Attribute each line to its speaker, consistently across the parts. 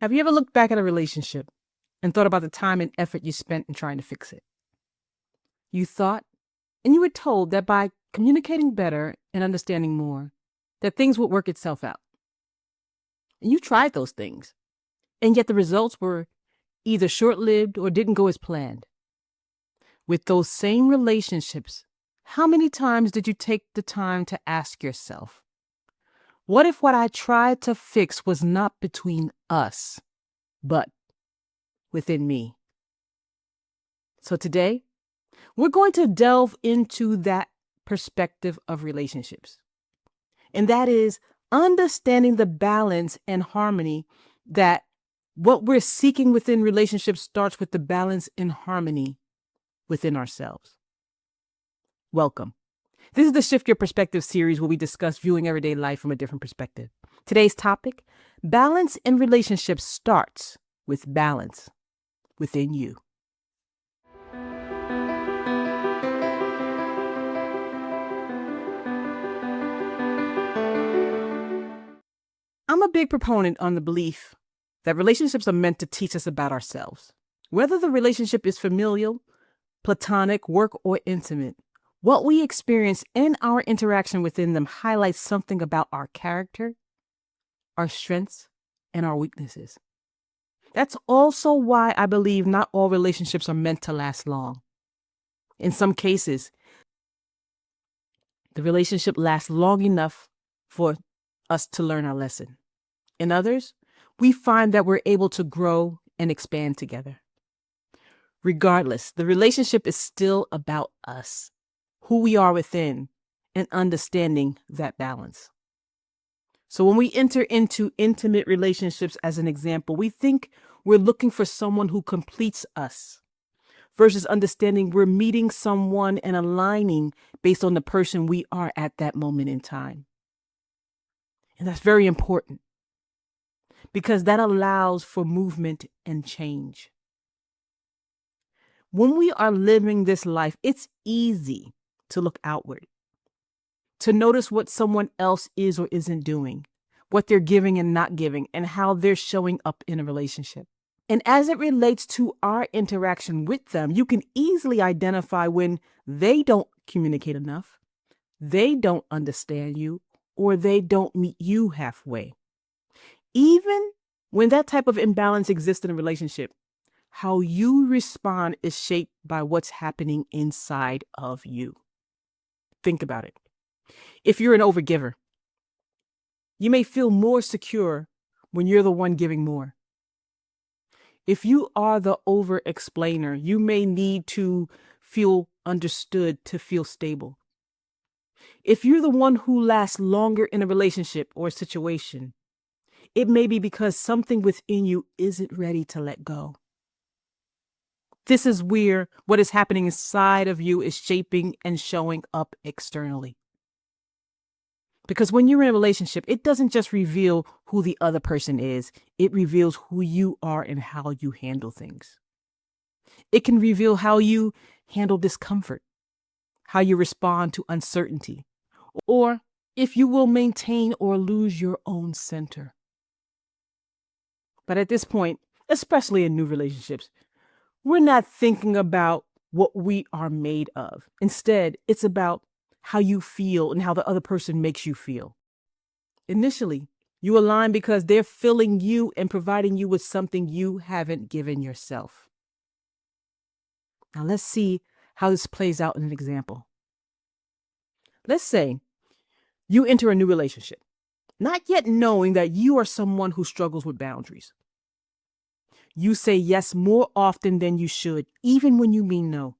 Speaker 1: Have you ever looked back at a relationship and thought about the time and effort you spent in trying to fix it? You thought, and you were told that by communicating better and understanding more, that things would work itself out. And you tried those things, and yet the results were either short-lived or didn't go as planned. With those same relationships, how many times did you take the time to ask yourself, what if what I tried to fix was not between us, but within me? So today, we're going to delve into that perspective of relationships. And that is understanding the balance and harmony that what we're seeking within relationships starts with the balance and harmony within ourselves. Welcome. This is the Shift Your Perspective series where we discuss viewing everyday life from a different perspective. Today's topic, balance in relationships starts with balance within you. I'm a big proponent on the belief that relationships are meant to teach us about ourselves. Whether the relationship is familial, platonic, work, or intimate, what we experience in our interaction within them highlights something about our character, our strengths, and our weaknesses. That's also why I believe not all relationships are meant to last long. In some cases, the relationship lasts long enough for us to learn our lesson. In others, we find that we're able to grow and expand together. Regardless, the relationship is still about us, who we are within, and understanding that balance. So when we enter into intimate relationships, as an example, we think we're looking for someone who completes us, versus understanding we're meeting someone and aligning based on the person we are at that moment in time. And that's very important because that allows for movement and change. When we are living this life, it's easy to look outward, to notice what someone else is or isn't doing, what they're giving and not giving, and how they're showing up in a relationship. And as it relates to our interaction with them, you can easily identify when they don't communicate enough, they don't understand you, or they don't meet you halfway. Even when that type of imbalance exists in a relationship, how you respond is shaped by what's happening inside of you. Think about it. If you're an overgiver, you may feel more secure when you're the one giving more. If you are the over-explainer, you may need to feel understood to feel stable. If you're the one who lasts longer in a relationship or a situation, it may be because something within you isn't ready to let go. This is where what is happening inside of you is shaping and showing up externally. Because when you're in a relationship, it doesn't just reveal who the other person is, it reveals who you are and how you handle things. It can reveal how you handle discomfort, how you respond to uncertainty, or if you will maintain or lose your own center. But at this point, especially in new relationships, we're not thinking about what we are made of. Instead, it's about how you feel and how the other person makes you feel. Initially, you align because they're filling you and providing you with something you haven't given yourself. Now let's see how this plays out in an example. Let's say you enter a new relationship, not yet knowing that you are someone who struggles with boundaries. You say yes more often than you should, even when you mean no.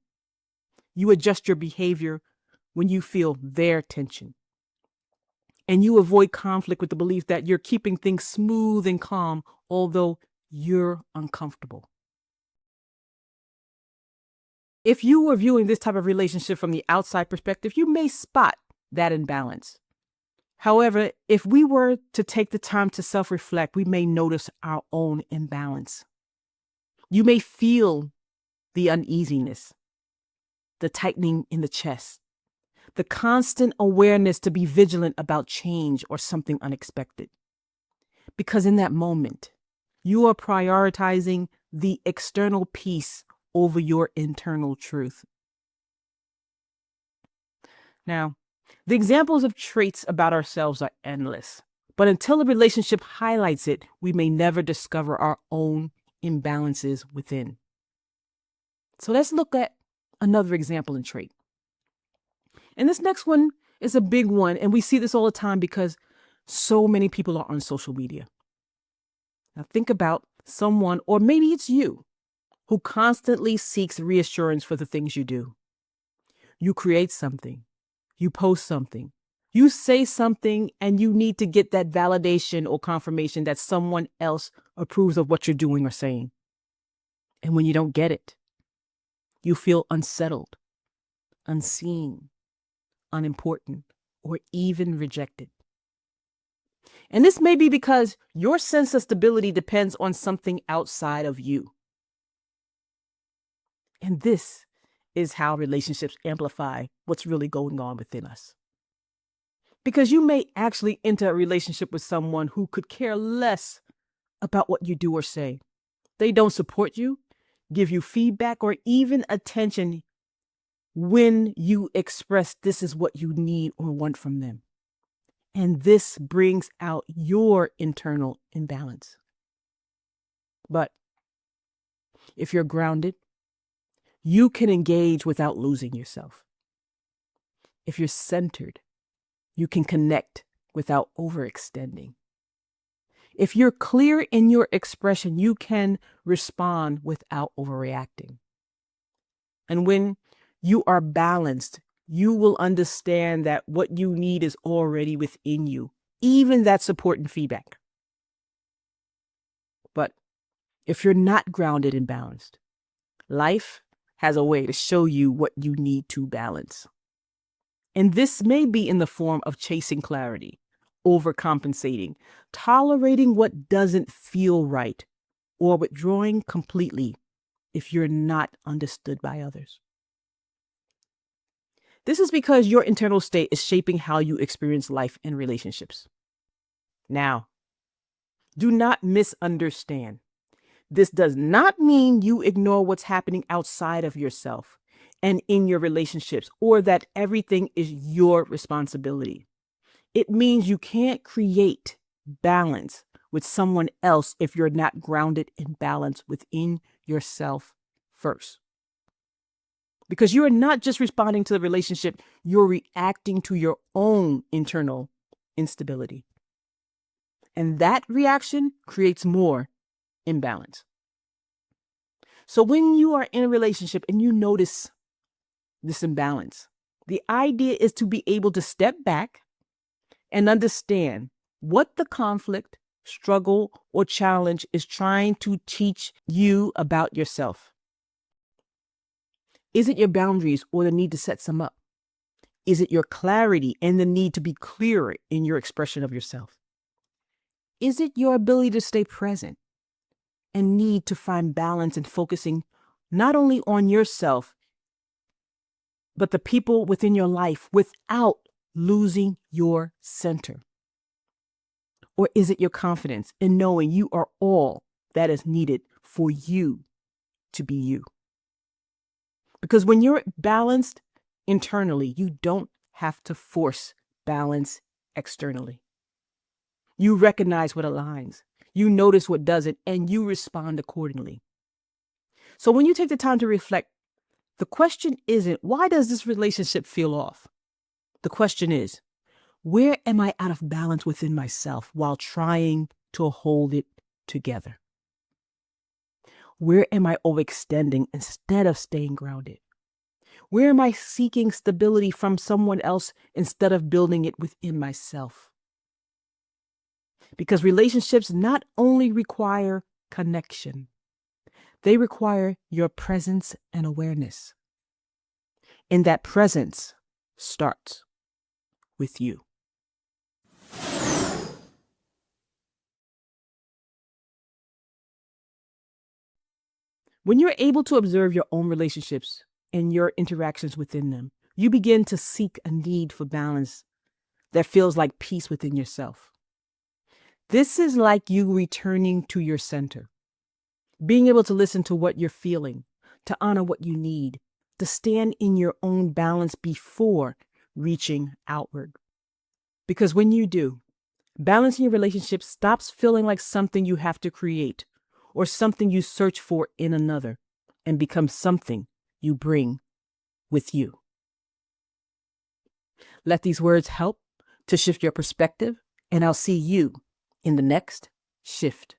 Speaker 1: You adjust your behavior when you feel their tension. And you avoid conflict with the belief that you're keeping things smooth and calm, although you're uncomfortable. If you were viewing this type of relationship from the outside perspective, you may spot that imbalance. However, if we were to take the time to self-reflect, we may notice our own imbalance. You may feel the uneasiness, the tightening in the chest, the constant awareness to be vigilant about change or something unexpected. Because in that moment, You are prioritizing the external peace over your internal truth. Now, the examples of traits about ourselves are endless, but until a relationship highlights it, we may never discover our own imbalances within. So let's look at another example in trait. And this next one is a big one, and we see this all the time because so many people are on social media. Now think about someone, or maybe it's you, who constantly seeks reassurance for the things you do. You create something, you post something, you say something, and you need to get that validation or confirmation that someone else approves of what you're doing or saying. And when you don't get it, you feel unsettled, unseen, unimportant, or even rejected. And this may be because your sense of stability depends on something outside of you. And this is how relationships amplify what's really going on within us. Because you may actually enter a relationship with someone who could care less about what you do or say. They don't support you, give you feedback, or even attention when you express this is what you need or want from them. And this brings out your internal imbalance. But if you're grounded, you can engage without losing yourself. If you're centered, you can connect without overextending. If you're clear in your expression, you can respond without overreacting. And when you are balanced, you will understand that what you need is already within you, even that support and feedback. But if you're not grounded and balanced, life has a way to show you what you need to balance. And this may be in the form of chasing clarity, overcompensating, tolerating what doesn't feel right, or withdrawing completely if you're not understood by others. This is because your internal state is shaping how you experience life and relationships. Now, do not misunderstand. This does not mean you ignore what's happening outside of yourself and in your relationships, or that everything is your responsibility. It means you can't create balance with someone else if you're not grounded in balance within yourself first. Because you are not just responding to the relationship, you're reacting to your own internal instability. And that reaction creates more imbalance. So when you are in a relationship and you notice this imbalance, the idea is to be able to step back and understand what the conflict, struggle, or challenge is trying to teach you about yourself. Is it your boundaries or the need to set some up? Is it your clarity and the need to be clearer in your expression of yourself? Is it your ability to stay present and need to find balance in focusing not only on yourself, but the people within your life without losing your center? Or is it your confidence in knowing you are all that is needed for you to be you? Because when you're balanced internally, you don't have to force balance externally. You recognize what aligns, you notice what doesn't, and you respond accordingly. So when you take the time to reflect, the question isn't, why does this relationship feel off? The question is, where am I out of balance within myself while trying to hold it together? Where am I overextending instead of staying grounded? Where am I seeking stability from someone else instead of building it within myself? Because relationships not only require connection, they require your presence and awareness. And that presence starts with you. When you're able to observe your own relationships and your interactions within them, you begin to seek a need for balance that feels like peace within yourself. This is like you returning to your center, being able to listen to what you're feeling, to honor what you need, to stand in your own balance before reaching outward. Because when you do, balancing your relationship stops feeling like something you have to create or something you search for in another, and becomes something you bring with you. Let these words help to shift your perspective, and I'll see you in the next shift.